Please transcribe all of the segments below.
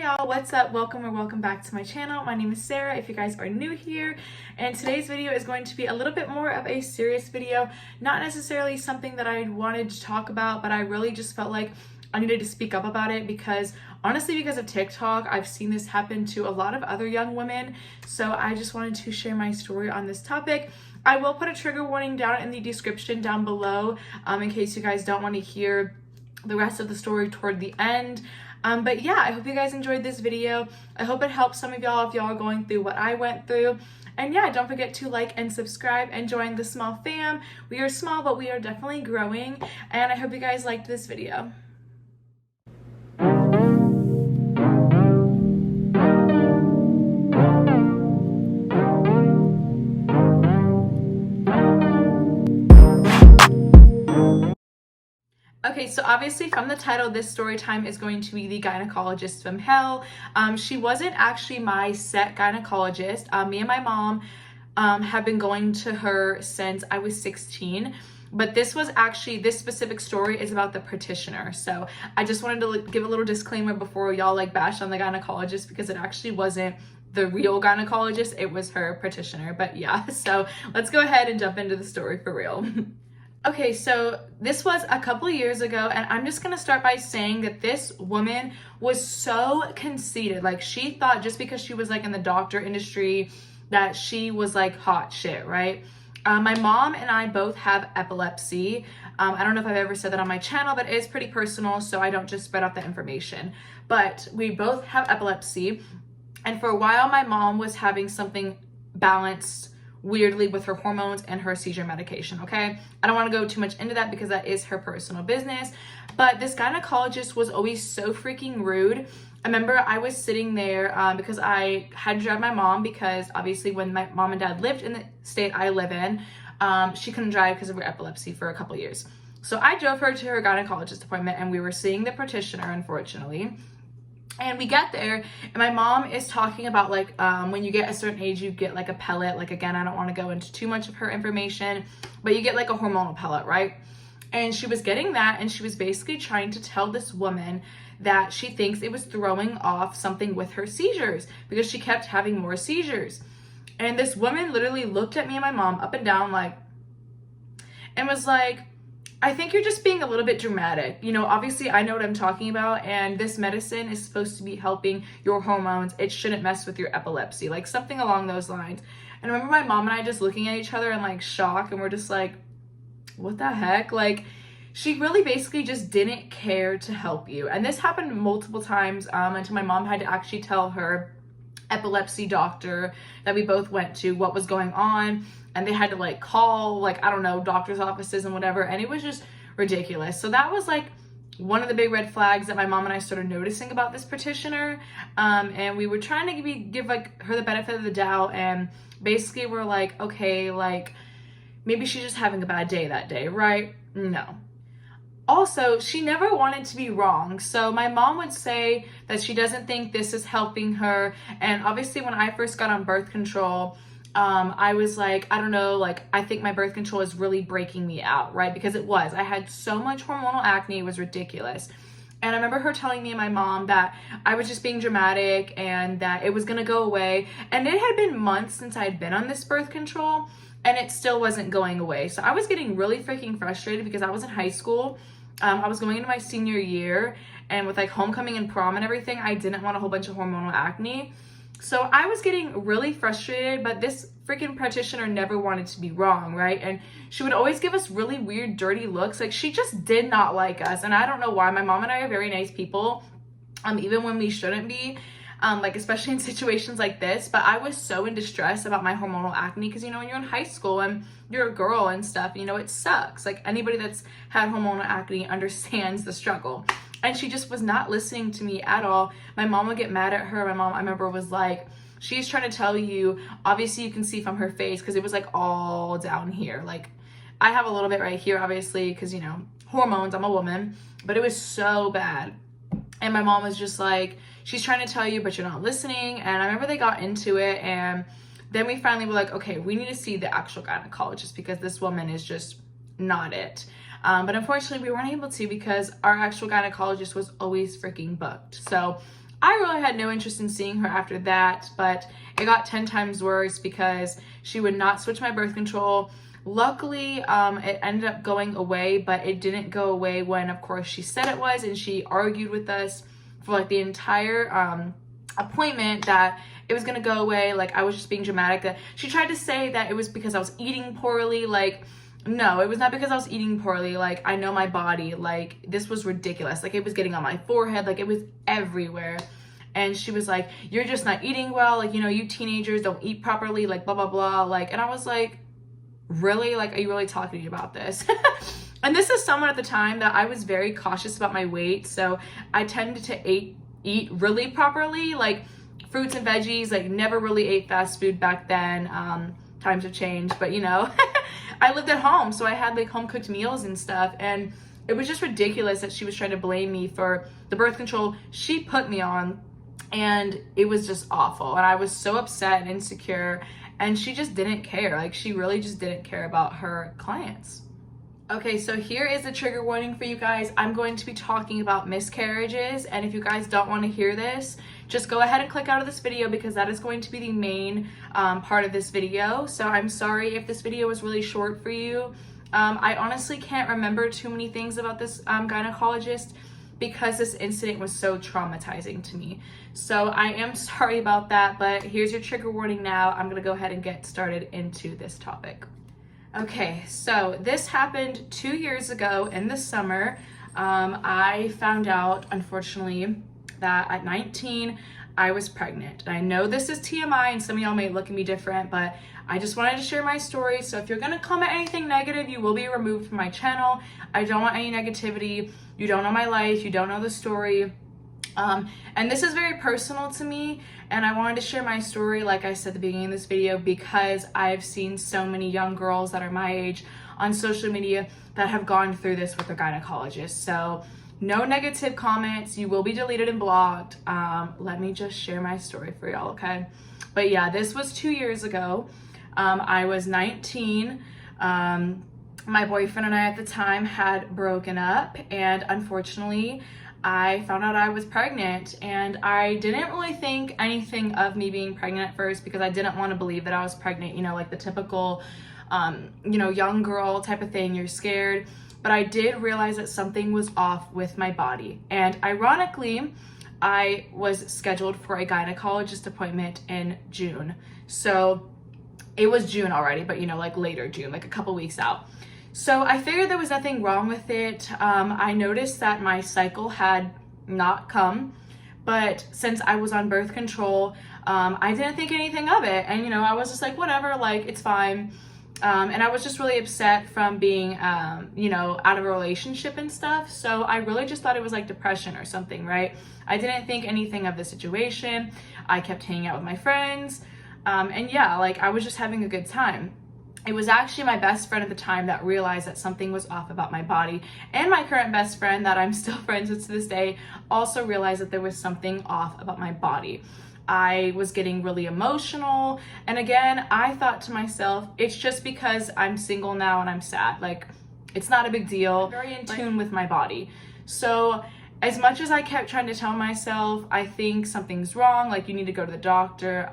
y'all, what's up? Welcome back to my channel. My name is Sarah if you guys are new here, and today's video is going to be a little bit more of a serious video. Not necessarily something that I wanted to talk about, but I really just felt like I needed to speak up about it because honestly, because of TikTok, I've seen this happen to a lot of other young women. So I just wanted to share my story on this topic. I will put a trigger warning down in the description down below in case you guys don't want to hear the rest of the story toward the end. But yeah, I hope you guys enjoyed this video. I hope it helps some of y'all if y'all are going through what I went through. And yeah, don't forget to like and subscribe and join the small fam. We are small, but we are definitely growing. And I hope you guys liked this video. Okay, so obviously from the title, this story time is going to be the gynecologist from hell. She wasn't actually my set gynecologist. Me and my mom have been going to her since I was 16. But this specific story is about the practitioner. So I just wanted to give a little disclaimer before y'all like bash on the gynecologist because it actually wasn't the real gynecologist. It was her practitioner. But yeah, so let's go ahead and jump into the story for real. Okay, so this was a couple of years ago, and I'm just gonna start by saying that this woman was so conceited. Like, she thought just because she was like in the doctor industry that she was like hot shit, right? My mom and I both have epilepsy. I don't know if I've ever said that on my channel, but it is pretty personal, so I don't just spread out the information. But we both have epilepsy, and for a while my mom was having something balanced weirdly with her hormones and her seizure medication, okay? I don't want to go too much into that because that is her personal business, but this gynecologist was always so freaking rude. I remember I was sitting there because I had to drive my mom because obviously when my mom and dad lived in the state I live in, she couldn't drive because of her epilepsy for a couple years. So I drove her to her gynecologist appointment and we were seeing the practitioner, unfortunately. And we get there and my mom is talking about like when you get a certain age you get like a pellet. Like, again, I don't want to go into too much of her information, but you get like a hormonal pellet, right? And she was getting that, and she was basically trying to tell this woman that she thinks it was throwing off something with her seizures because she kept having more seizures. And this woman literally looked at me and my mom up and down like, and was like, I think you're just being a little bit dramatic. You know, obviously I know what I'm talking about, and this medicine is supposed to be helping your hormones. It shouldn't mess with your epilepsy, like something along those lines. And I remember my mom and I just looking at each other in like shock, and we're just like, what the heck? Like, she really basically just didn't care to help you. And this happened multiple times until my mom had to actually tell her epilepsy doctor that we both went to what was going on, and they had to like call like, I don't know, doctor's offices and whatever, and it was just ridiculous. So that was like one of the big red flags that my mom and I started noticing about this practitioner, and we were trying to give like her the benefit of the doubt, and basically we're like, okay, like maybe she's just having a bad day that day, right? No. Also, she never wanted to be wrong. So my mom would say that she doesn't think this is helping her. And obviously when I first got on birth control, I was like, I don't know, like, I think my birth control is really breaking me out, right? Because it was. I had so much hormonal acne, it was ridiculous. And I remember her telling me and my mom that I was just being dramatic and that it was gonna go away. And it had been months since I had been on this birth control, and it still wasn't going away. So I was getting really freaking frustrated because I was in high school. I was going into my senior year, and with like homecoming and prom and everything, I didn't want a whole bunch of hormonal acne. So I was getting really frustrated, but this freaking practitioner never wanted to be wrong, right? And she would always give us really weird, dirty looks. Like, she just did not like us. And I don't know why. My mom and I are very nice people, even when we shouldn't be, like especially in situations like this. But I was so in distress about my hormonal acne because, you know, when you're in high school and you're a girl and stuff, you know, it sucks. Like, anybody that's had hormonal acne understands the struggle. And she just was not listening to me at all. My mom would get mad at her. My mom, I remember, was like, she's trying to tell you, obviously you can see from her face because it was like all down here. Like, I have a little bit right here, obviously, because, you know, hormones, I'm a woman, but it was so bad. And my mom was just like, she's trying to tell you, but you're not listening. And I remember they got into it, and then we finally were like, okay, we need to see the actual gynecologist because this woman is just not it. But unfortunately we weren't able to because our actual gynecologist was always freaking booked. So I really had no interest in seeing her after that, but it got 10 times worse because she would not switch my birth control. Luckily, it ended up going away, but it didn't go away when, of course, she said it was, and she argued with us for like the entire appointment that it was gonna go away. Like, I was just being dramatic. That she tried to say that it was because I was eating poorly. Like, no, it was not because I was eating poorly. Like, I know my body. Like, this was ridiculous. Like, it was getting on my forehead. Like, it was everywhere. And she was like, you're just not eating well. Like, you know, you teenagers don't eat properly. Like, blah, blah, blah. Like, and I was like, really? Like, are you really talking to me about this? And this is someone at the time that I was very cautious about my weight. So I tended to eat really properly, like fruits and veggies. Like, never really ate fast food back then. Times have changed, but you know, I lived at home, so I had like home cooked meals and stuff. And it was just ridiculous that she was trying to blame me for the birth control she put me on. And it was just awful. And I was so upset and insecure. And she just didn't care. Like, she really just didn't care about her clients. Okay, so here is a trigger warning for you guys. I'm going to be talking about miscarriages, and if you guys don't want to hear this, just go ahead and click out of this video, because that is going to be the main part of this video. So I'm sorry if this video was really short for you. I honestly can't remember too many things about this gynecologist, because this incident was so traumatizing to me. So I am sorry about that, but here's your trigger warning now. I'm gonna go ahead and get started into this topic. Okay, so this happened 2 years ago in the summer. I found out, unfortunately, that at 19, I was pregnant. And I know this is TMI and some of y'all may look at me different, but I just wanted to share my story. So if you're gonna comment anything negative, you will be removed from my channel. I don't want any negativity. You don't know my life, you don't know the story. And this is very personal to me, and I wanted to share my story, like I said at the beginning of this video, because I've seen so many young girls that are my age on social media that have gone through this with a gynecologist. So no negative comments, you will be deleted and blocked. Let me just share my story for y'all, okay? But yeah, this was 2 years ago. I was 19. My boyfriend and I at the time had broken up, and unfortunately, I found out I was pregnant. And I didn't really think anything of me being pregnant at first, because I didn't want to believe that I was pregnant, you know, like the typical, you know, young girl type of thing. You're scared. But I did realize that something was off with my body. And ironically, I was scheduled for a gynecologist appointment in June. So it was June already, but you know, like later June, like a couple weeks out. So I figured there was nothing wrong with it. I noticed that my cycle had not come, but since I was on birth control, I didn't think anything of it. And you know, I was just like, whatever, like it's fine. And I was just really upset from being, you know, out of a relationship and stuff. So I really just thought it was like depression or something, right? I didn't think anything of the situation. I kept hanging out with my friends. And yeah, like I was just having a good time. It was actually my best friend at the time that realized that something was off about my body. And my current best friend that I'm still friends with to this day also realized that there was something off about my body. I was getting really emotional. And again, I thought to myself, it's just because I'm single now and I'm sad. Like, it's not a big deal. I'm very in tune with my body. So as much as I kept trying to tell myself, I think something's wrong, like you need to go to the doctor,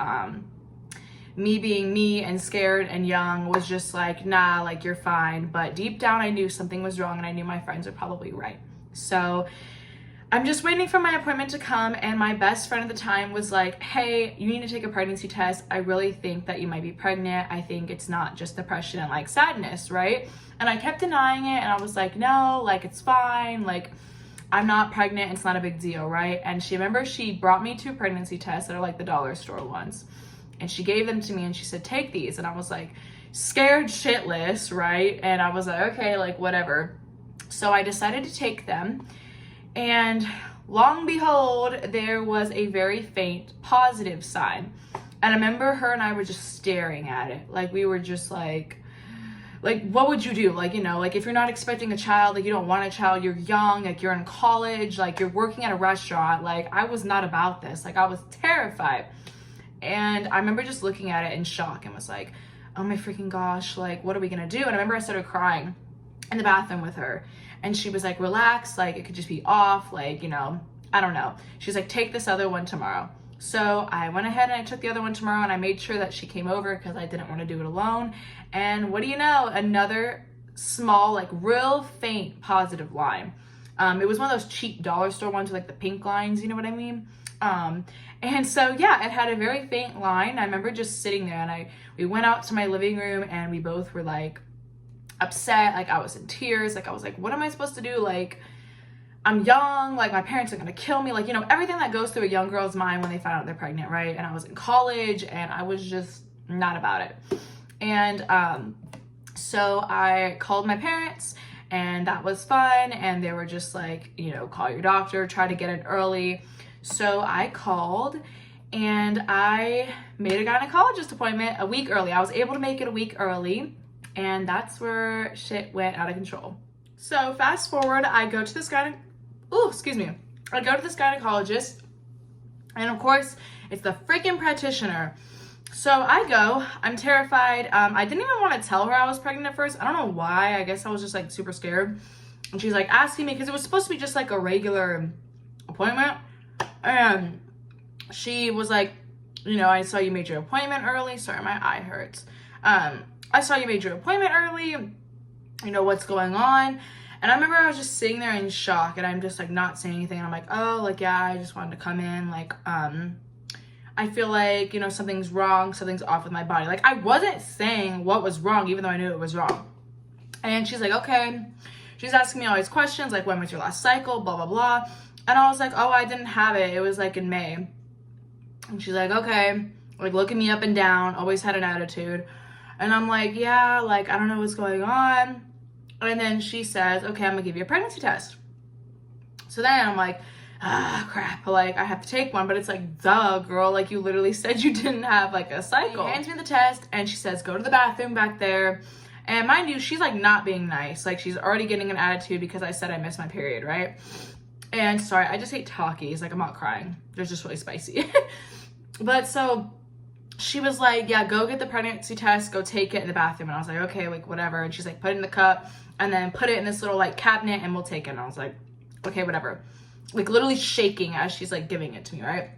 me being me and scared and young was just like, nah, like you're fine. But deep down, I knew something was wrong, and I knew my friends were probably right. So I'm just waiting for my appointment to come, and my best friend at the time was like, hey, you need to take a pregnancy test. I really think that you might be pregnant. I think it's not just depression and like sadness, right? And I kept denying it, and I was like, no, like it's fine. Like, I'm not pregnant. It's not a big deal, right? And she brought me 2 pregnancy tests that are like the dollar store ones. And she gave them to me and she said, take these. And I was like scared shitless, right? And I was like, okay, like whatever. So I decided to take them. And long behold, there was a very faint positive sign. And I remember her and I were just staring at it. Like we were just like, what would you do? Like, you know, like if you're not expecting a child, like you don't want a child, you're young, like you're in college, like you're working at a restaurant. Like I was not about this. Like I was terrified. And I remember just looking at it in shock and was like, oh my freaking gosh, like, what are we gonna do? And I remember I started crying in the bathroom with her. And she was like, relax, like, it could just be off, like, you know, I don't know. She's like, take this other one tomorrow. So I went ahead and I took the other one tomorrow, and I made sure that she came over because I didn't want to do it alone. And what do you know? Another small, like real faint positive line. It was one of those cheap dollar store ones with like the pink lines, you know what I mean? And so yeah, it had a very faint line. I remember just sitting there, and we went out to my living room, and we both were like upset. Like I was in tears. Like I was like, what am I supposed to do? Like I'm young, like my parents are gonna kill me. Like, you know, everything that goes through a young girl's mind when they find out they're pregnant, right? And I was in college, and I was just not about it. And so I called my parents, and that was fun. And they were just like, you know, call your doctor, try to get it early. So I called, and I made a gynecologist appointment a week early. I was able to make it a week early, and that's where shit went out of control. So fast forward, I go to this I go to this gynecologist, and of course, it's the freaking practitioner. So I go, I'm terrified. I didn't even want to tell her I was pregnant at first. I don't know why. I guess I was just like super scared. And she's like asking me, because it was supposed to be just like a regular appointment. And she was like, you know, I saw you made your appointment early. Sorry, my eye hurts. I saw you made your appointment early. You know, what's going on? And I remember I was just sitting there in shock, and I'm just like not saying anything. And I'm like, oh, like, yeah, I just wanted to come in. Like, I feel like, you know, something's wrong. Something's off with my body. Like, I wasn't saying what was wrong, even though I knew it was wrong. And she's like, okay. She's asking me all these questions, like, when was your last cycle? Blah, blah, blah. And I was like, oh, I didn't have it. It was like in May. And she's like, okay. Like, looking me up and down. Always had an attitude. And I'm like, yeah, like, I don't know what's going on. And then she says, okay, I'm gonna give you a pregnancy test. So then I'm like, crap, like I have to take one. But it's like, duh, girl, like you literally said you didn't have like a cycle. She hands me the test, and she says, go to the bathroom back there. And mind you, she's like not being nice. Like she's already getting an attitude because I said I missed my period, right? And sorry, I just hate talkies. Like I'm not crying. They're just really spicy. But so she was like, yeah, go get the pregnancy test, go take it in the bathroom. And I was like, okay, like whatever. And she's like, put it in the cup and then put it in this little like cabinet and we'll take it. And I was like, okay, whatever. Like literally shaking as she's like giving it to me, right?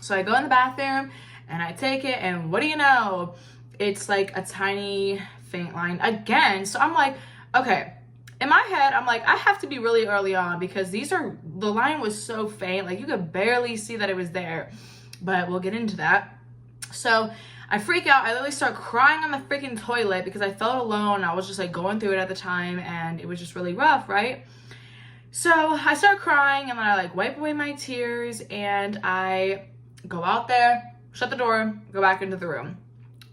So I go in the bathroom and I take it, and what do you know? It's like a tiny faint line again. So I'm like, okay. In my head, I'm like, I have to be really early on because the line was so faint. Like you could barely see that it was there, but we'll get into that. So I freak out. I literally start crying on the freaking toilet because I felt alone. I was just like going through it at the time, and it was just really rough, right? So I start crying, and then I like wipe away my tears, and I go out there, shut the door, go back into the room.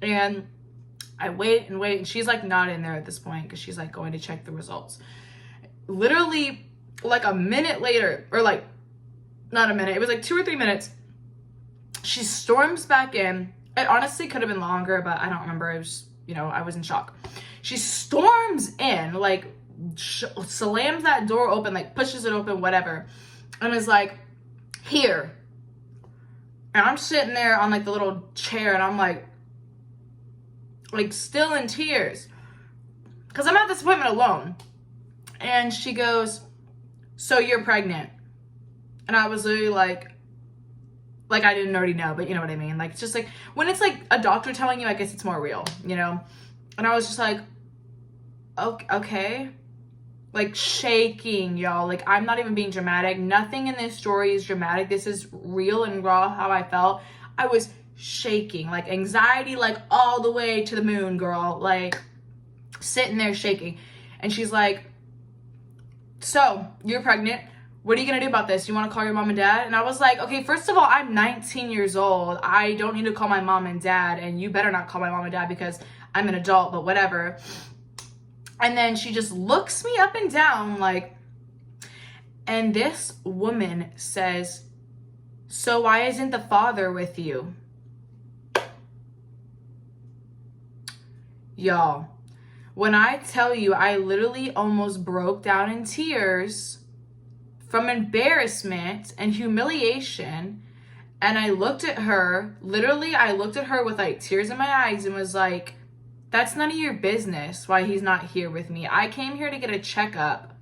And I wait and wait, and she's like not in there at this point because she's like going to check the results. Literally like a minute later, or like not a minute, it was like 2 or 3 minutes, she storms back in. It honestly could have been longer, but I don't remember. It was, you know, I was in shock. She storms in, like slams that door open, like pushes it open, whatever, and is like, here. And I'm sitting there on like the little chair, and I'm like still in tears because I'm at this appointment alone. And she goes, so you're pregnant? And I was literally like I didn't already know, but you know what I mean? Like, it's just like, when it's like a doctor telling you, I guess it's more real, you know? And I was just like, okay. Like shaking, y'all. Like, I'm not even being dramatic. Nothing in this story is dramatic. This is real and raw how I felt. I was shaking, like anxiety, like all the way to the moon, girl. Like sitting there shaking. And she's like, so you're pregnant. What are you gonna do about this? You want to call your mom and dad? And I was like, okay, first of all, I'm 19 years old. I don't need to call my mom and dad, and you better not call my mom and dad because I'm an adult, but whatever. And then she just looks me up and down like, and this woman says, so why isn't the father with you? Y'all, when I tell you I literally almost broke down in tears from embarrassment and humiliation, and I looked at her, literally I looked at her with like tears in my eyes and was like, that's none of your business why he's not here with me. I came here to get a checkup.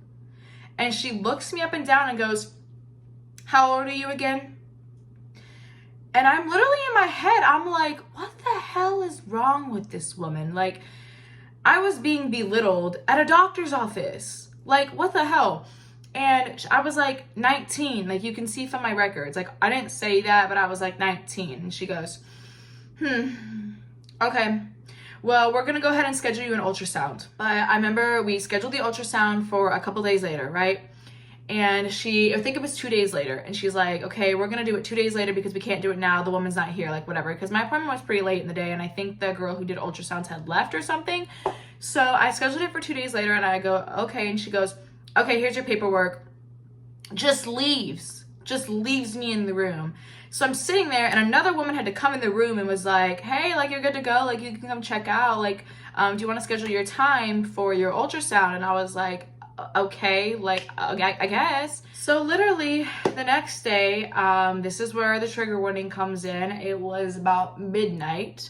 And she looks me up and down and goes, how old are you again? And I'm literally in my head, I'm like, what the hell is wrong with this woman? Like, I was being belittled at a doctor's office. Like, what the hell? And I was like 19, like you can see from my records. Like, I didn't say that, but I was like 19. And she goes, okay, well, we're gonna go ahead and schedule you an ultrasound. But I remember we scheduled the ultrasound for a couple days later, right? And I think it was 2 days later. And she's like, okay, we're gonna do it 2 days later because we can't do it now. The woman's not here, like whatever. Because my appointment was pretty late in the day. And I think the girl who did ultrasounds had left or something. So I scheduled it for 2 days later and I go, okay. And she goes, okay, here's your paperwork. Just leaves me in the room. So I'm sitting there and another woman had to come in the room and was like, hey, like you're good to go. Like you can come check out. Like, do you want to schedule your time for your ultrasound? And I was like, okay, like I guess. So literally the next day, this is where the trigger warning comes in. It was about midnight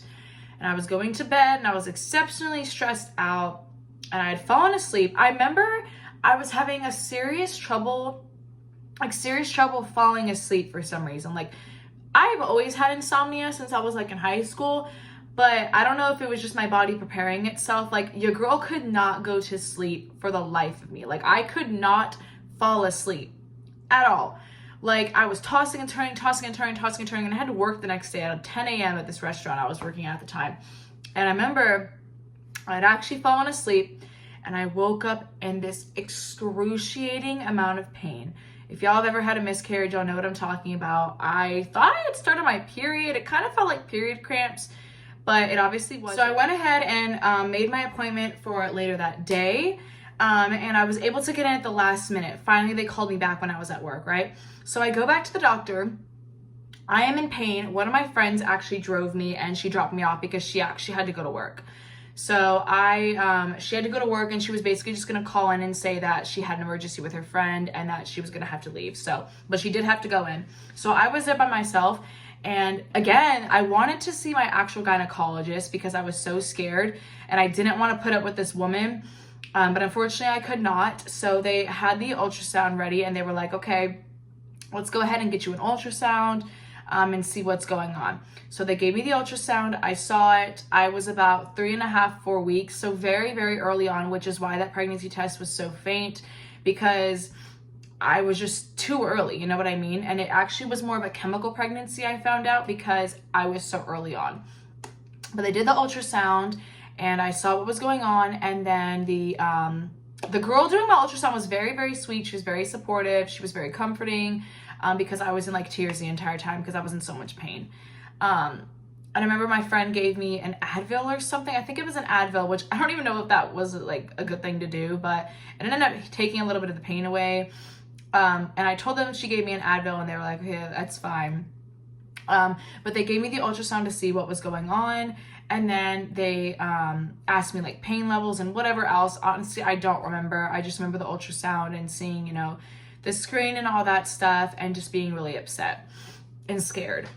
and I was going to bed and I was exceptionally stressed out and I had fallen asleep. I remember I was having a serious trouble falling asleep for some reason. Like, I've always had insomnia since I was like in high school, but I don't know if it was just my body preparing itself. Like, your girl could not go to sleep for the life of me. Like, I could not fall asleep at all. Like, I was tossing and turning, and I had to work the next day at 10 a.m. at this restaurant I was working at the time. And I remember I'd actually fallen asleep and I woke up in this excruciating amount of pain. If y'all have ever had a miscarriage, y'all know what I'm talking about. I thought I had started my period. It kind of felt like period cramps, but it obviously wasn't. So I went ahead and made my appointment for later that day. And I was able to get in at the last minute. Finally, they called me back when I was at work, right? So I go back to the doctor. I am in pain. One of my friends actually drove me and she dropped me off because she actually had to go to work. So she had to go to work and she was basically just going to call in and say that she had an emergency with her friend and that she was going to have to leave. So, but she did have to go in. So I was there by myself. And again, I wanted to see my actual gynecologist because I was so scared and I didn't want to put up with this woman. But unfortunately I could not. So they had the ultrasound ready and they were like, okay, let's go ahead and get you an ultrasound and see what's going on. So they gave me the ultrasound. I saw it. I was about 3.5, 4 weeks. So very, very early on, which is why that pregnancy test was so faint, because I was just too early, you know what I mean? And it actually was more of a chemical pregnancy, I found out, because I was so early on. But they did the ultrasound and I saw what was going on. And then the girl doing my ultrasound was very, very sweet. She was very supportive. She was very comforting because I was in like tears the entire time because I was in so much pain. And I remember my friend gave me an Advil or something. I think it was an Advil, which I don't even know if that was like a good thing to do, but it ended up taking a little bit of the pain away. And I told them she gave me an Advil and they were like, okay, that's fine. But they gave me the ultrasound to see what was going on. And then they asked me like pain levels and whatever else. Honestly, I don't remember. I just remember the ultrasound and seeing, you know, the screen and all that stuff and just being really upset and scared.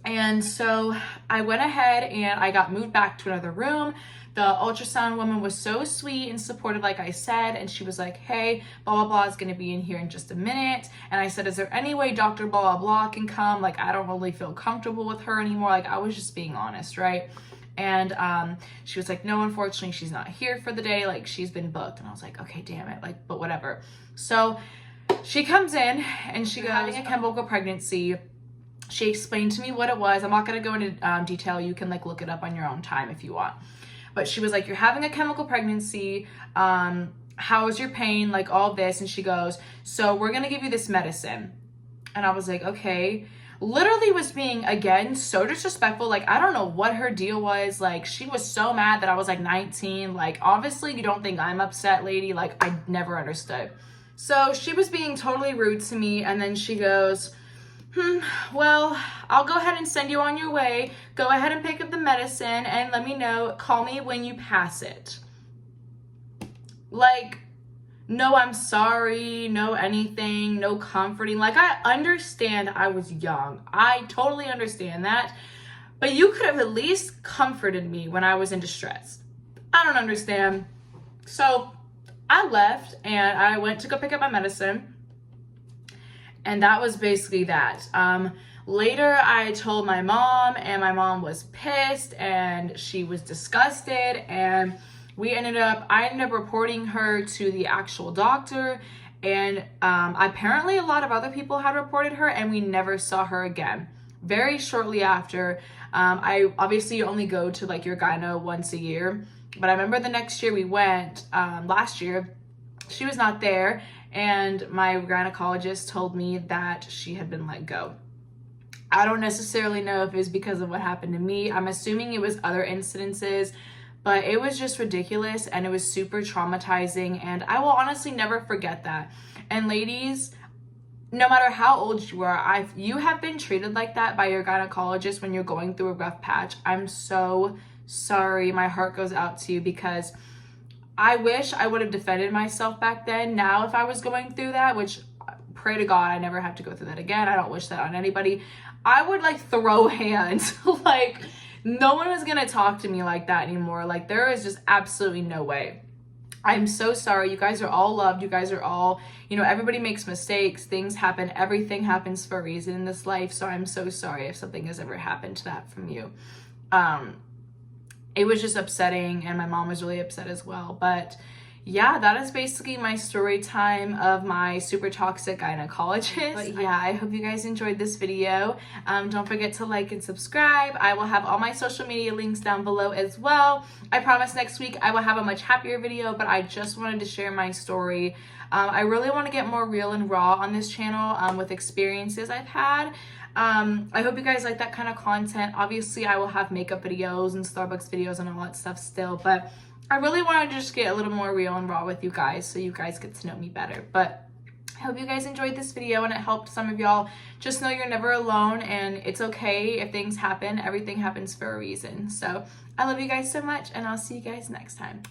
And so I went ahead and I got moved back to another room. The ultrasound woman was so sweet and supportive, like I said, and she was like, hey, blah, blah, blah is going to be in here in just a minute. And I said, is there any way Dr. blah, blah, blah can come? Like, I don't really feel comfortable with her anymore. Like, I was just being honest, right? And she was like, no, unfortunately, she's not here for the day. Like, she's been booked. And I was like, okay, damn it. Like, but whatever. So she comes in and she goes, having a chemical pregnancy. She explained to me what it was. I'm not going to go into detail. You can like look it up on your own time if you want. But she was like, you're having a chemical pregnancy. How is your pain? Like all this. And she goes, so we're going to give you this medicine. And I was like, okay. Literally was being, again, so disrespectful. Like, I don't know what her deal was. Like, she was so mad that I was like 19. Like, obviously you don't think I'm upset, lady. Like, I never understood. So she was being totally rude to me. And then she goes, well, I'll go ahead and send you on your way. Go ahead and pick up the medicine and let me know. Call me when you pass it. Like, no, I'm sorry, no anything, no comforting. Like, I understand I was young. I totally understand that. But you could have at least comforted me when I was in distress. I don't understand. So I left and I went to go pick up my medicine. And that was basically that. Later, I told my mom, and my mom was pissed, and she was disgusted, and I ended up reporting her to the actual doctor, and apparently a lot of other people had reported her, and we never saw her again. Very shortly after, I obviously only go to like your gyno once a year, but I remember the next year we went, last year, she was not there, and my gynecologist told me that she had been let go. I don't necessarily know if it was because of what happened to me. I'm assuming it was other incidences, but it was just ridiculous, and it was super traumatizing, and I will honestly never forget that. And ladies, no matter how old you are, you have been treated like that by your gynecologist when you're going through a rough patch. I'm so sorry. My heart goes out to you, because I wish I would have defended myself back then. Now, if I was going through that, which pray to God I never have to go through that again, I don't wish that on anybody, I would like throw hands. Like, no one was gonna talk to me like that anymore. Like, there is just absolutely no way. I'm so sorry. You guys are all loved. You guys are all, you know, everybody makes mistakes. Things happen. Everything happens for a reason in this life. So I'm so sorry if something has ever happened to that from you. It was just upsetting, and my mom was really upset as well. But yeah, that is basically my story time of my super toxic gynecologist. But yeah, I hope you guys enjoyed this video. Don't forget to like and subscribe. I will have all my social media links down below as well. I promise next week I will have a much happier video, but I just wanted to share my story. I really want to get more real and raw on this channel with experiences I've had. I hope you guys like that kind of content. Obviously, I will have makeup videos and Starbucks videos and all that stuff still, but I really wanted to just get a little more real and raw with you guys so you guys get to know me better. But I hope you guys enjoyed this video and it helped some of y'all just know you're never alone, and it's okay if things happen. Everything happens for a reason. So I love you guys so much, and I'll see you guys next time.